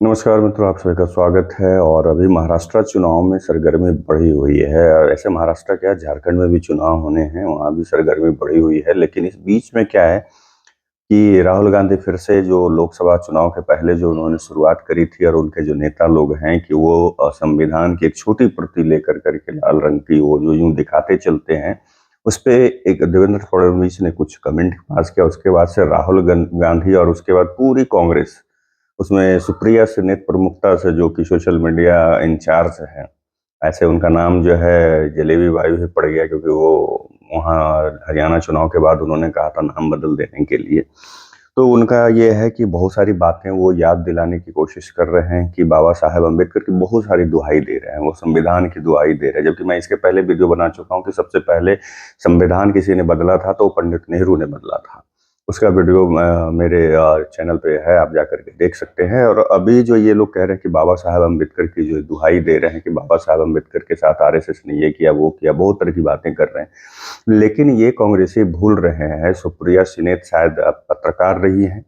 नमस्कार मित्रों, आप सभी का स्वागत है। और अभी महाराष्ट्र चुनाव में सरगर्मी बढ़ी हुई है। और ऐसे महाराष्ट्र क्या, झारखंड में भी चुनाव होने हैं, वहाँ भी सरगर्मी बढ़ी हुई है। लेकिन इस बीच में क्या है कि राहुल गांधी फिर से जो लोकसभा चुनाव के पहले जो उन्होंने शुरुआत करी थी, और उनके जो नेता लोग हैं कि वो संविधान की एक छोटी प्रति लेकर करके लाल रंग की वो जो यूं दिखाते चलते हैं, उस पे एक देवेंद्र फडणवीस ने कुछ कमेंट पास किया। उसके बाद से राहुल गांधी और उसके बाद पूरी कांग्रेस, उसमें सुप्रिया से नेत प्रमुखता से, जो कि सोशल मीडिया इंचार्ज है, ऐसे उनका नाम जो है जलेबी बाई भी पड़ गया, क्योंकि वो वहाँ हरियाणा चुनाव के बाद उन्होंने कहा था नाम बदल देने के लिए। तो उनका ये है कि बहुत सारी बातें वो याद दिलाने की कोशिश कर रहे हैं कि बाबा साहेब अम्बेडकर की बहुत सारी दुहाई दे रहे हैं, वो संविधान की दुहाई दे रहे हैं। जबकि मैं इसके पहले वीडियो बना चुका हूँ कि सबसे पहले संविधान किसी ने बदला था तो पंडित नेहरू ने बदला था। उसका वीडियो मेरे चैनल पे है, आप जाकर के देख सकते हैं। और अभी जो ये लोग कह रहे हैं कि बाबा साहब अम्बेडकर की जो दुहाई दे रहे हैं कि बाबा साहब अम्बेडकर के साथ आरएसएस ने ये किया वो किया, बहुत तरह की बातें कर रहे हैं। लेकिन ये कांग्रेसी भूल रहे हैं, सुप्रिया सिनेत शायद पत्रकार रही हैं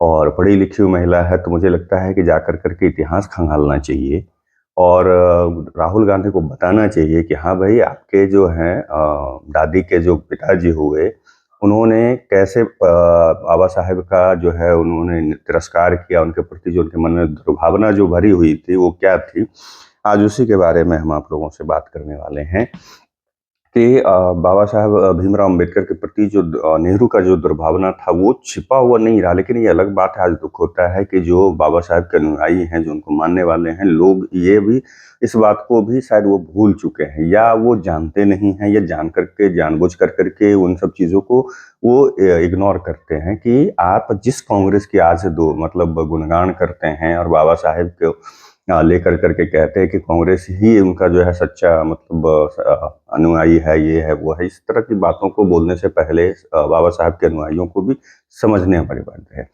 और पढ़ी लिखी हुई महिला है, तो मुझे लगता है कि जाकर करके इतिहास खंगालना चाहिए। और राहुल गांधी को बताना चाहिए कि हाँ भाई, आपके जो हैं दादी के जो पिताजी हुए, उन्होंने कैसे बाबा साहेब का जो है उन्होंने तिरस्कार किया, उनके प्रति जो उनके मन में दुर्भावना जो भरी हुई थी वो क्या थी। आज उसी के बारे में हम आप लोगों से बात करने वाले हैं कि बाबा साहब भीमराव अम्बेडकर के प्रति जो नेहरू का जो दुर्भावना था वो छिपा हुआ नहीं रहा। लेकिन ये अलग बात है, आज दुख होता है कि जो बाबा साहब के अनुयायी हैं, जो उनको मानने वाले हैं लोग, ये भी इस बात को भी शायद वो भूल चुके हैं, या वो जानते नहीं हैं, या जान करके जानबूझ कर करके उन सब चीज़ों को वो इग्नोर करते हैं कि आप जिस कांग्रेस की आज दो मतलब गुणगान करते हैं और बाबा साहेब के लेकर करके कहते हैं कि कांग्रेस ही उनका जो है सच्चा मतलब अनुयायी है, ये है वो है, इस तरह की बातों को बोलने से पहले बाबा साहब के अनुयायियों को भी समझने अनिवार्य है।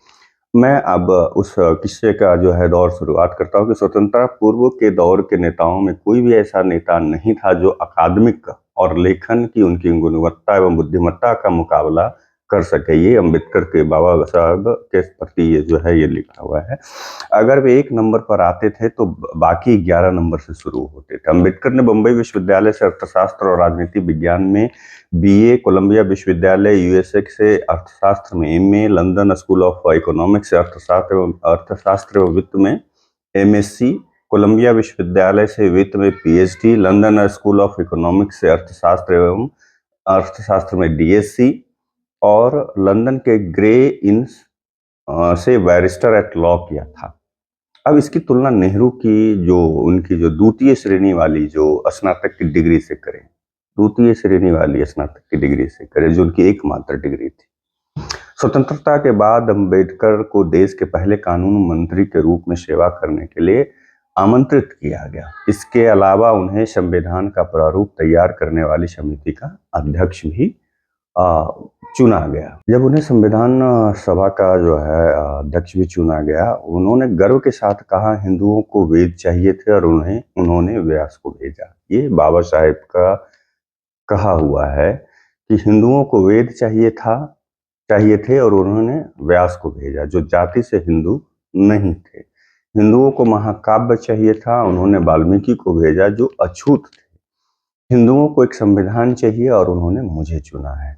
मैं अब उस किस्से का जो है दौर शुरुआत करता हूँ कि स्वतंत्रता पूर्व के दौर के नेताओं में कोई भी ऐसा नेता नहीं था जो अकादमिक और लेखन की उनकी गुणवत्ता एवं बुद्धिमत्ता का मुकाबला कर सके। ये अम्बेडकर के बाबा साहब के प्रति ये जो है ये लिखा हुआ है। अगर वे एक नंबर पर आते थे तो बाकी 11 नंबर से शुरू होते थे। अम्बेडकर ने बम्बई विश्वविद्यालय से अर्थशास्त्र और राजनीति विज्ञान में बीए, कोलंबिया विश्वविद्यालय यूएसए से अर्थशास्त्र में MA, London school of economics से अर्थशास्त्र एवं वित्त में एमएससी, कोलंबिया विश्वविद्यालय से वित्त में PhD, London school of economics से अर्थशास्त्र में डीएससी, और लंदन के ग्रे इन्स से बैरिस्टर एट लॉ किया था। अब इसकी तुलना नेहरू की जो उनकी जो द्वितीय श्रेणी वाली जो स्नातक की डिग्री से करें, द्वितीय श्रेणी वाली स्नातक की डिग्री से करें, जो उनकी एकमात्र डिग्री थी। स्वतंत्रता के बाद अम्बेडकर को देश के पहले कानून मंत्री के रूप में सेवा करने के लिए आमंत्रित किया गया। इसके अलावा उन्हें संविधान का प्रारूप तैयार करने वाली समिति का अध्यक्ष भी अ, चुना गया। जब उन्हें संविधान सभा का जो है अध्यक्ष भी चुना गया, उन्होंने गर्व के साथ कहा हिंदुओं को वेद चाहिए थे और उन्होंने व्यास को भेजा। ये बाबा साहेब का कहा हुआ है कि हिंदुओं को वेद चाहिए थे और उन्होंने व्यास को भेजा, जो जाति से हिंदू नहीं थे। हिंदुओं को महाकाव्य चाहिए था, उन्होंने वाल्मीकि को भेजा जो अछूत थे। हिंदुओं को एक संविधान चाहिए और उन्होंने मुझे चुना है।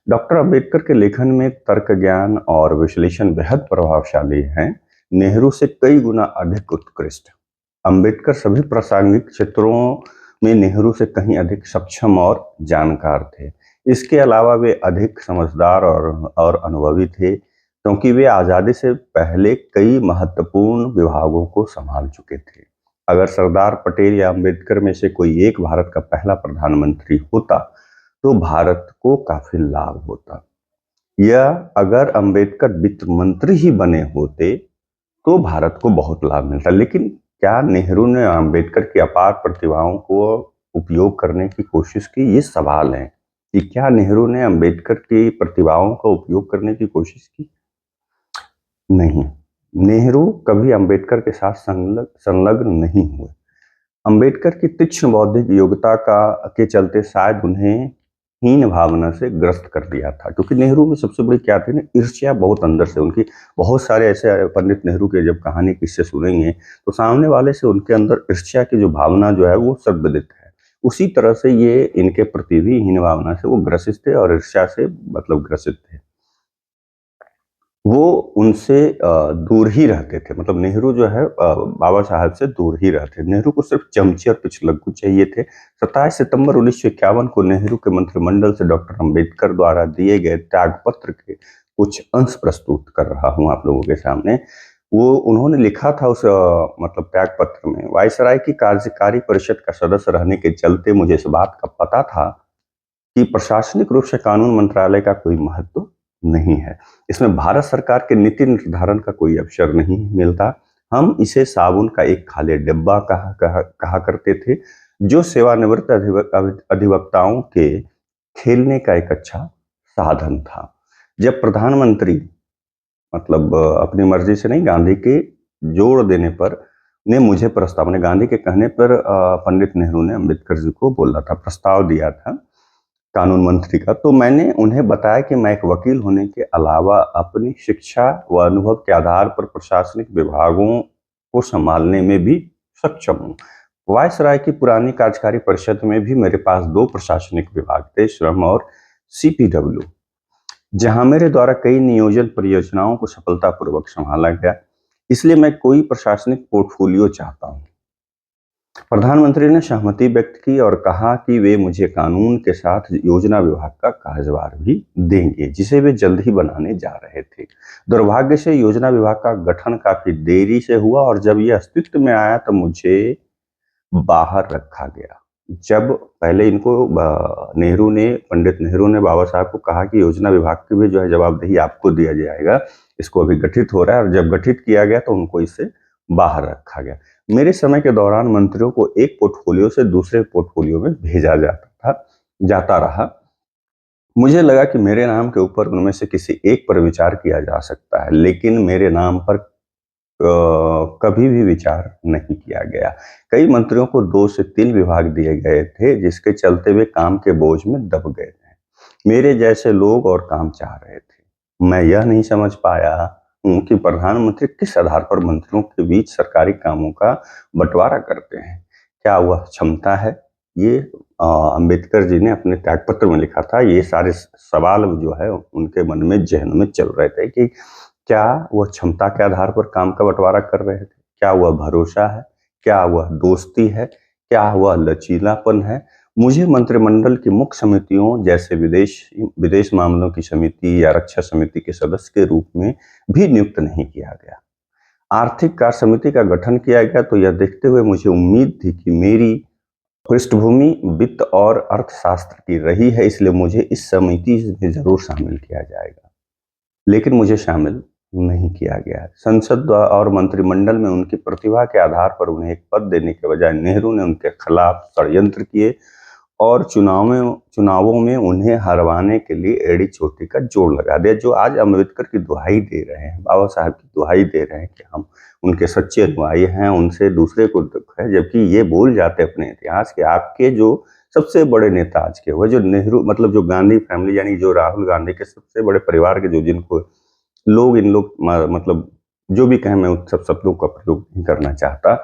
डॉक्टर अम्बेडकर के लेखन में तर्क ज्ञान और विश्लेषण बेहद प्रभावशाली हैं, नेहरू से कई गुना अधिक उत्कृष्ट। अम्बेडकर सभी प्रासंगिक क्षेत्रों में नेहरू से कहीं अधिक सक्षम और जानकार थे। इसके अलावा वे अधिक समझदार और अनुभवी थे, क्योंकि वे आज़ादी से पहले कई महत्वपूर्ण विभागों को संभाल चुके थे। अगर सरदार पटेल या अम्बेडकर में से कोई एक भारत का पहला प्रधानमंत्री होता तो भारत को काफी लाभ होता, या अगर अंबेडकर वित्त मंत्री ही बने होते तो भारत को बहुत लाभ मिलता। लेकिन क्या नेहरू ने अंबेडकर की अपार प्रतिभाओं को उपयोग करने की कोशिश की? ये सवाल है कि क्या नेहरू ने अंबेडकर की प्रतिभाओं का उपयोग करने की कोशिश की? नहीं, नेहरू कभी अंबेडकर के साथ संलग्न नहीं हुए। अंबेडकर की तीक्ष्ण बौद्धिक योग्यता का के चलते शायद उन्हें हीन भावना से ग्रस्त कर दिया था, क्योंकि नेहरू में सबसे बड़ी क्या थी ना, ईर्ष्या बहुत अंदर से उनकी। बहुत सारे ऐसे पंडित नेहरू के जब कहानी किस्से सुनेंगे तो सामने वाले से उनके अंदर ईर्ष्या की जो भावना जो है वो सर्वविदित है। उसी तरह से ये इनके प्रति भी हीन भावना से वो ग्रसित थे और ईर्ष्या से मतलब ग्रसित थे। वो उनसे दूर ही रहते थे, मतलब नेहरू जो है बाबा साहब से दूर ही रहते। नेहरू को सिर्फ चमचे और पिछलग्गू चाहिए थे। 27 सितंबर 1951 को नेहरू के मंत्रिमंडल से डॉक्टर अंबेडकर द्वारा दिए गए त्यागपत्र के कुछ अंश प्रस्तुत कर रहा हूं आप लोगों के सामने। वो उन्होंने लिखा था उस मतलब त्यागपत्र में, वायसराय की कार्यकारी परिषद का सदस्य रहने के चलते मुझे इस बात का पता था कि प्रशासनिक रूप से कानून मंत्रालय का कोई महत्व नहीं है। इसमें भारत सरकार के नीति निर्धारण का कोई अवसर नहीं मिलता। हम इसे साबुन का एक खाली डिब्बा कहा करते थे, जो सेवानिवृत्त अधिवक्ताओं के खेलने का एक अच्छा साधन था। जब प्रधानमंत्री मतलब अपनी मर्जी से नहीं, गांधी के जोड़ देने पर ने मुझे प्रस्ताव, मैंने गांधी के कहने पर पंडित नेहरू ने अम्बेडकर जी को बोला था, प्रस्ताव दिया था कानून मंत्री का, तो मैंने उन्हें बताया कि मैं एक वकील होने के अलावा अपनी शिक्षा व अनुभव के आधार पर प्रशासनिक विभागों को संभालने में भी सक्षम हूँ। वायसराय की पुरानी कार्यकारी परिषद में भी मेरे पास 2 प्रशासनिक विभाग थे, श्रम और सीपीडब्ल्यू, जहां मेरे द्वारा कई नियोजन परियोजनाओं को सफलतापूर्वक संभाला गया। इसलिए मैं कोई प्रशासनिक पोर्टफोलियो चाहता हूँ। प्रधानमंत्री ने सहमति व्यक्त की और कहा कि वे मुझे कानून के साथ योजना विभाग का कार्यभार भी देंगे, जिसे वे जल्द ही बनाने जा रहे थे। दुर्भाग्य से योजना विभाग का गठन काफी देरी से हुआ और जब यह अस्तित्व में आया तो मुझे बाहर रखा गया। जब पहले इनको नेहरू ने, पंडित नेहरू ने बाबा साहब को कहा कि योजना विभाग की भी जो है जवाबदेही आपको दिया जाएगा, इसको अभी गठित हो रहा है, और जब गठित किया गया तो उनको इससे बाहर रखा गया। मेरे समय के दौरान मंत्रियों को एक पोर्टफोलियो से दूसरे पोर्टफोलियो में भेजा जाता रहा। मुझे लगा कि मेरे नाम के ऊपर उनमें से किसी एक पर विचार किया जा सकता है, लेकिन मेरे नाम पर कभी भी विचार नहीं किया गया। कई मंत्रियों को 2 से 3 विभाग दिए गए थे, जिसके चलते वे काम के बोझ में दब गए थे। मेरे जैसे लोग और काम चाह रहे थे। मैं यह नहीं समझ पाया कि प्रधानमंत्री किस आधार पर मंत्रियों के बीच सरकारी कामों का बंटवारा करते हैं। क्या वह क्षमता है? ये अंबेडकर जी ने अपने त्यागपत्र में लिखा था। ये सारे सवाल जो है उनके मन में, जहन में चल रहे थे कि क्या वह क्षमता के आधार पर काम का बंटवारा कर रहे थे? क्या वह भरोसा है? क्या वह दोस्ती है? क्या वह लचीलापन है? मुझे मंत्रिमंडल की मुख्य समितियों जैसे विदेश मामलों की समिति या रक्षा समिति के सदस्य के रूप में भी नियुक्त नहीं किया गया। आर्थिक कार्य समिति का गठन किया गया तो यह देखते हुए मुझे उम्मीद थी कि मेरी पृष्ठभूमि वित्त और अर्थशास्त्र की रही है, इसलिए मुझे इस समिति में जरूर शामिल किया जाएगा। लेकिन मुझे शामिल नहीं किया गया। संसद और मंत्रिमंडल में उनकी प्रतिभा के आधार पर उन्हें एक पद देने के बजाय नेहरू ने उनके खिलाफ षड्यंत्र किए और चुनावों में उन्हें हरवाने के लिए एड़ी चोटी का जोड़ लगा दिया, जो आज अम्बेडकर की दुहाई दे रहे हैं, बाबा साहब की दुहाई दे रहे हैं कि हम उनके सच्चे अनुयायी हैं, उनसे दूसरे को दुख है, जबकि ये बोल जाते अपने इतिहास के आपके जो सबसे बड़े नेता आज के हुए, जो नेहरू मतलब जो गांधी फैमिली यानी जो राहुल गांधी के सबसे बड़े परिवार के जो जिनको इन लोग मतलब जो भी कहें, मैं उन सब शब्दों का प्रयोग नहीं करना चाहता,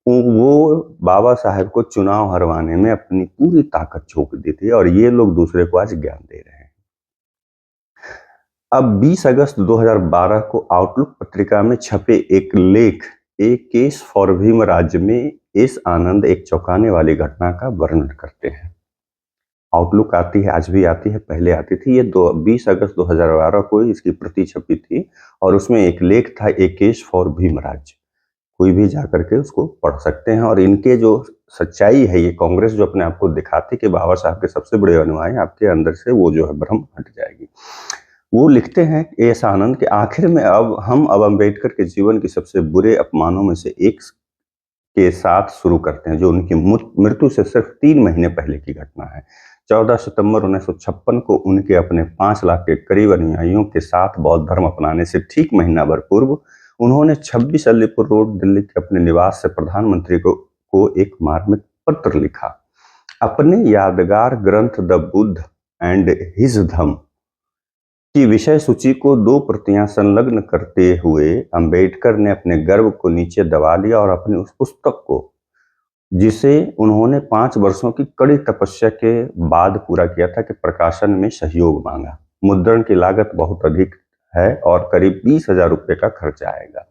वो बाबा साहब को चुनाव हरवाने में अपनी पूरी ताकत झोंक दी थी और ये लोग दूसरे को आज ज्ञान दे रहे हैं। अब 20 अगस्त 2012 को आउटलुक पत्रिका में छपे एक लेख, एक केस फॉर भीम राज्य में एस आनंद एक चौंकाने वाली घटना का वर्णन करते हैं। आउटलुक आती है, आज भी आती है, पहले आती थी। ये 20 अगस्त 2012 को इसकी प्रति छपी थी और उसमें एक लेख था, ए केस फॉर भीमराज। कोई भी जाकर के उसको पढ़ सकते हैं। और इनके जो सच्चाई है, ये कांग्रेस जो अपने आप को दिखाती कि बाबा साहब के सबसे बड़े अनुयायी, आपके अंदर से वो जो है भ्रम हट जाएगी। वो लिखते हैं एस आनंद के आखिर में अब अम्बेडकर के जीवन के सबसे बुरे अपमानों में से एक के साथ शुरू करते हैं, जो उनकी मृत्यु से सिर्फ 3 महीने पहले की घटना है। 14 सितंबर 1956 को उनके अपने 5 लाख के करीब अनुयायियों के साथ बौद्ध धर्म अपनाने से ठीक महीना भर पूर्व उन्होंने 26 अलीपुर रोड दिल्ली के अपने निवास से प्रधानमंत्री को एक मार्मिक पत्र लिखा। अपने यादगार ग्रंथ द बुद्ध एंड हिज धम की विषय सूची को 2 प्रतियां संलग्न करते हुए अंबेडकर ने अपने गर्व को नीचे दबा लिया और अपनी उस पुस्तक को, जिसे उन्होंने 5 वर्षों की कड़ी तपस्या के बाद पूरा किया था, कि प्रकाशन में सहयोग मांगा। मुद्रण की लागत बहुत अधिक है और करीब 20,000 रुपये का खर्च आएगा।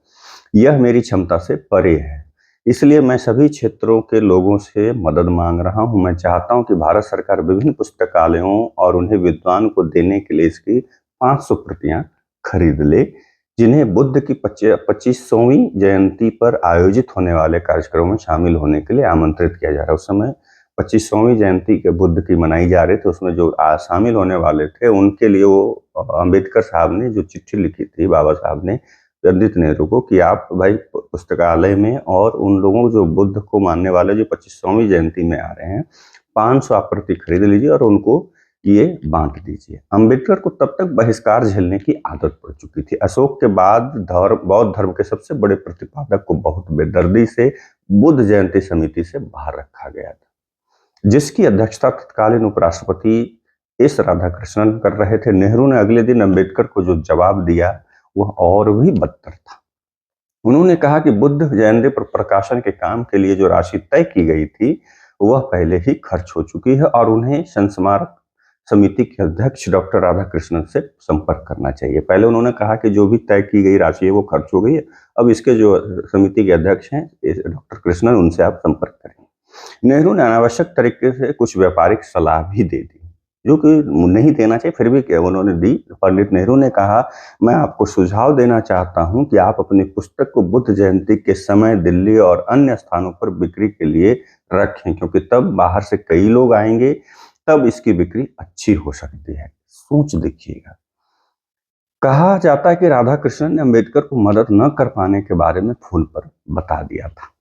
यह मेरी क्षमता से परे है, इसलिए मैं सभी क्षेत्रों के लोगों से मदद मांग रहा हूं। मैं चाहता हूं कि भारत सरकार विभिन्न पुस्तकालयों और उन्हें विद्वान को देने के लिए इसकी 500 प्रतियां खरीद ले, जिन्हें बुद्ध की 25वीं जयंती पर आयोजित होने वाले कार्यक्रमों में शामिल होने के लिए आमंत्रित किया जा रहा है। उस समय 25वीं जयंती के बुद्ध की मनाई जा रही थी, उसमें जो शामिल होने वाले थे उनके लिए वो अंबेडकर साहब ने जो चिट्ठी लिखी थी, बाबा साहब ने पंडित नेहरू को, कि आप भाई पुस्तकालय में और उन लोगों जो बुद्ध को मानने वाले जो 25वीं जयंती में आ रहे हैं, 500 आप प्रति खरीद लीजिए और उनको ये बांट दीजिए। अंबेडकर को तब तक बहिष्कार झेलने की आदत पड़ चुकी थी। अशोक के बाद बौद्ध धर्म के सबसे बड़े प्रतिपादक को बहुत बेदर्दी से बुद्ध जयंती समिति से बाहर रखा गया था, जिसकी अध्यक्षता तत्कालीन उपराष्ट्रपति एस राधाकृष्णन कर रहे थे। नेहरू ने अगले दिन अंबेडकर को जो जवाब दिया वह और भी बदतर था। उन्होंने कहा कि बुद्ध जयंती पर प्रकाशन के काम के लिए जो राशि तय की गई थी वह पहले ही खर्च हो चुकी है और उन्हें संस्मारक समिति के अध्यक्ष डॉक्टर राधाकृष्णन से संपर्क करना चाहिए। पहले उन्होंने कहा कि जो भी तय की गई राशि है वो खर्च हो गई है, अब इसके जो समिति के अध्यक्ष हैं डॉक्टर कृष्णन, उनसे आप संपर्क करें। नेहरू ने अनावश्यक तरीके से कुछ व्यापारिक सलाह भी दे दी, जो कि नहीं देना चाहिए, फिर भी उन्होंने दी। पंडित नेहरू ने कहा, मैं आपको सुझाव देना चाहता हूं कि आप अपनी पुस्तक को बुद्ध जयंती के समय दिल्ली और अन्य स्थानों पर बिक्री के लिए रखें, क्योंकि तब बाहर से कई लोग आएंगे, तब इसकी बिक्री अच्छी हो सकती है। सोच देखिएगा। कहा जाता है कि राधाकृष्णन ने अंबेडकर को मदद न कर पाने के बारे में फोन पर बता दिया था।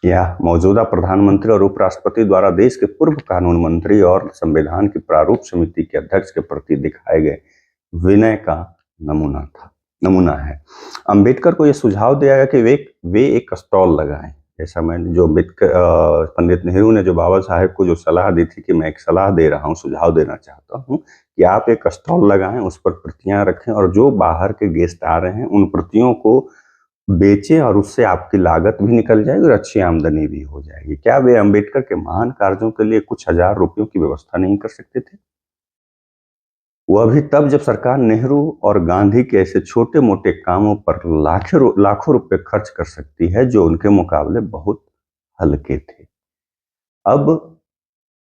यह मौजूदा प्रधानमंत्री और उपराष्ट्रपति द्वारा देश के पूर्व कानून मंत्री और संविधान की प्रारूप समिति के अध्यक्ष के प्रति दिखाए गए विनय का नमूना है। अंबेडकर को यह सुझाव दिया गया कि वे एक स्टॉल लगाएं। जैसा मैंने जो पंडित नेहरू ने जो बाबा साहेब को जो सलाह दी थी कि मैं एक सलाह दे रहा हूँ, सुझाव देना चाहता हूँ कि आप एक स्टॉल लगाएं, उस पर प्रतियां रखें और जो बाहर के गेस्ट आ रहे हैं उन प्रतियों को बेचें और उससे आपकी लागत भी निकल जाएगी और अच्छी आमदनी भी हो जाएगी। क्या वे अंबेडकर के महान कार्यों के लिए कुछ हजार रुपयों की व्यवस्था नहीं कर सकते थे? वह भी तब जब सरकार नेहरू और गांधी के ऐसे छोटे मोटे कामों पर लाखों रुपए खर्च कर सकती है, जो उनके मुकाबले बहुत हल्के थे। अब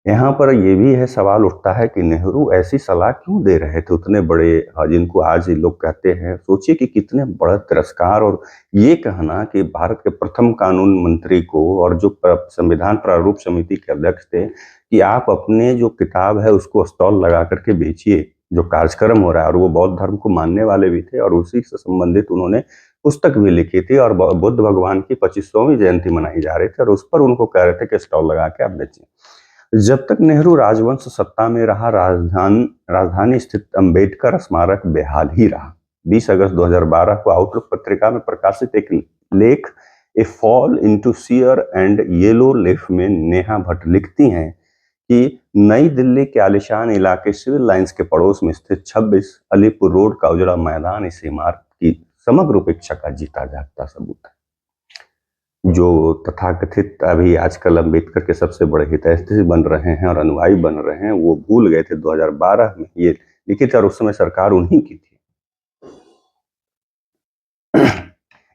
यहाँ पर ये भी है, सवाल उठता है कि नेहरू ऐसी सलाह क्यों दे रहे थे उतने बड़े, जिनको आज लोग कहते हैं, सोचिए कि कितने बड़ा तिरस्कार। और ये कहना कि भारत के प्रथम कानून मंत्री को और जो संविधान प्रारूप समिति के अध्यक्ष थे कि आप अपने जो किताब है उसको स्टॉल लगा करके बेचिए, जो कार्यक्रम हो रहा है, और वो बौद्ध धर्म को मानने वाले भी थे और उसी से संबंधित उन्होंने पुस्तक भी लिखी थी और बुद्ध भगवान की 25वीं जयंती मनाई जा रही थी और उस पर उनको कह रहे थे कि स्टॉल लगा के आप बेचें। जब तक नेहरू राजवंश सत्ता में रहा, राजधानी स्थित अंबेडकर स्मारक बेहाल ही रहा। 20 अगस्त 2012 को आउटलुक पत्रिका में प्रकाशित एक लेख a fall into sear and yellow leaf में नेहा भट्ट लिखती हैं कि नई दिल्ली के आलिशान इलाके सिविल लाइंस के पड़ोस में स्थित 26 अलीपुर रोड का उजड़ा मैदान इस इमारत की समग्र उपेक्षा का जीता जागता सबूत है। जो तथाकथित अभी आजकल अंबेडकर के सबसे बड़े हितैषी बन रहे हैं और अनुयायी बन रहे हैं, वो भूल गए थे 2012 में ये लिखी थी और उस समय सरकार उन्हीं की थी।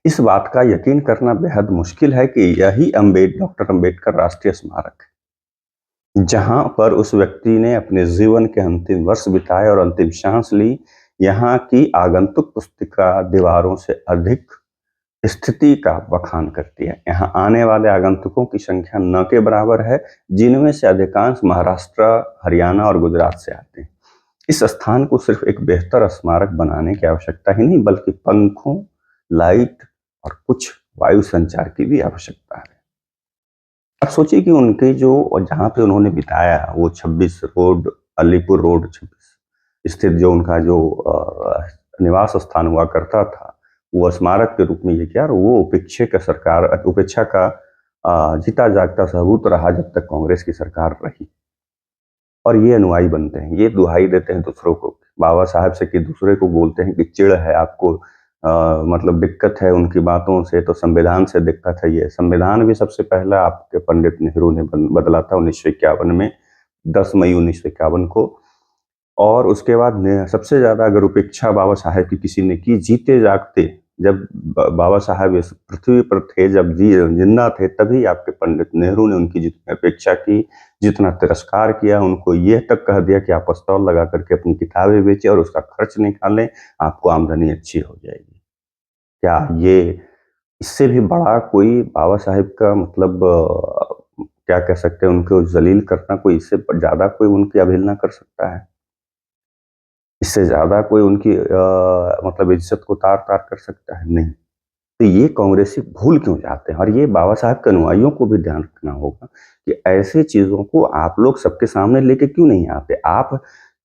इस बात का यकीन करना बेहद मुश्किल है कि यही डॉक्टर अंबेडकर राष्ट्रीय स्मारक है, जहां पर उस व्यक्ति ने अपने जीवन के अंतिम वर्ष बिताए और अंतिम सांस ली। यहाँ की आगंतुक पुस्तिका दीवारों से अधिक स्थिति का बखान करती है। यहाँ आने वाले आगंतुकों की संख्या न के बराबर है, जिनमें से अधिकांश महाराष्ट्र, हरियाणा और गुजरात से आते हैं। इस स्थान को सिर्फ एक बेहतर स्मारक बनाने की आवश्यकता ही नहीं, बल्कि पंखों, लाइट और कुछ वायु संचार की भी आवश्यकता है। अब सोचिए कि उनके जो जहाँ पे उन्होंने बिताया वो 26 रोड, अलीपुर रोड 26 स्थित जो उनका जो निवास स्थान हुआ करता था, वो स्मारक के रूप में ये किया और वो उपेक्षा का जीता जागता सबूत रहा जब तक कांग्रेस की सरकार रही। और ये अनुयायी बनते हैं, ये दुहाई देते हैं दूसरों को, बाबा साहब से, कि दूसरे को बोलते हैं कि चिढ़ है आपको, मतलब दिक्कत है उनकी बातों से, तो संविधान से दिक्कत है। ये संविधान भी सबसे पहला आपके पंडित नेहरू ने बदला था 1951 में, 10 मई 1951 को। और उसके बाद सबसे ज्यादा अगर उपेक्षा बाबा साहब की किसी ने की, जीते जागते, जब बाबा साहब इस पृथ्वी पर थे, जब जिंदा थे, तभी आपके पंडित नेहरू ने उनकी जितनी अपेक्षा की, जितना तिरस्कार किया, उनको यह तक कह दिया कि आप पिस्तौल लगा करके अपनी किताबें बेचें और उसका खर्च निकालें, आपको आमदनी अच्छी हो जाएगी। क्या ये इससे भी बड़ा कोई बाबा साहब का मतलब क्या कह सकते हैं, उनको जलील करना, कोई इससे ज्यादा कोई उनकी अवहेलना कर सकता है? इससे ज़्यादा कोई उनकी मतलब इज़्ज़त को तार-तार कर सकता है? नहीं। तो ये कांग्रेसी भूल क्यों जाते हैं? और ये बाबा साहब के अनुयायियों को भी ध्यान रखना होगा कि ऐसी चीज़ों को आप लोग सबके सामने लेके क्यों नहीं आते? आप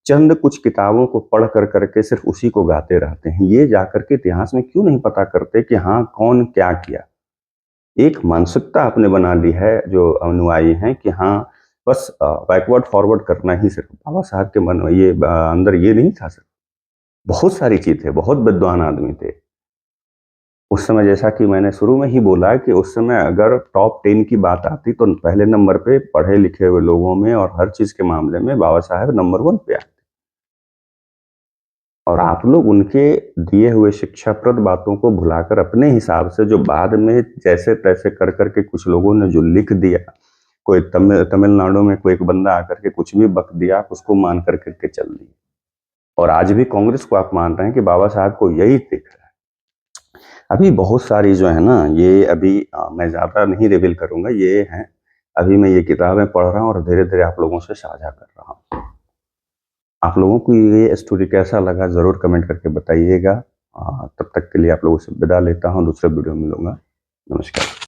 चंद कुछ किताबों को पढ़ कर के सिर्फ़ उसी को गाते रहते हैं। ये जाकर के इतिहास में क्यों नहीं पता करते कि हाँ, कौन क्या किया? एक मानसिकता आपने बना ली है जो अनुयायी हैं कि हाँ, बस बैकवर्ड फॉरवर्ड करना ही सिर्फ़ बाबा साहब के मन में ये अंदर ये नहीं था सिर्फ़। बहुत सारी चीज़ थे, बहुत विद्वान आदमी थे। उस समय जैसा कि मैंने शुरू में ही बोला कि उस समय अगर टॉप 10 की बात आती तो पहले नंबर पे पढ़े-लिखे हुए लोगों में और हर चीज़ के मामले में बाबा साहब नंबर 1 पे आते। और आप लोग उनके दिए हुए शिक्षाप्रद बातों को भुलाकर अपने हिसाब से जो बाद में जैसे-तैसे कर के कुछ लोगों ने जो लिख दिया, कोई तमिलनाडु में कोई एक बंदा आकर के कुछ भी बक दिया, आप उसको मान कर के चल दिए। और आज भी कांग्रेस को आप मान रहे हैं कि बाबा साहब को यही दिख रहा है। अभी बहुत सारी जो है ना, ये अभी मैं ज़्यादा नहीं रिवील करूँगा, ये हैं, अभी मैं ये किताबें पढ़ रहा हूँ और धीरे-धीरे आप लोगों से साझा कर रहा हूँ। आप लोगों को ये स्टोरी कैसा लगा ज़रूर कमेंट करके बताइएगा। तब तक के लिए आप लोगों से विदा लेता हूँ, दूसरे वीडियो में मिलूँगा। नमस्कार।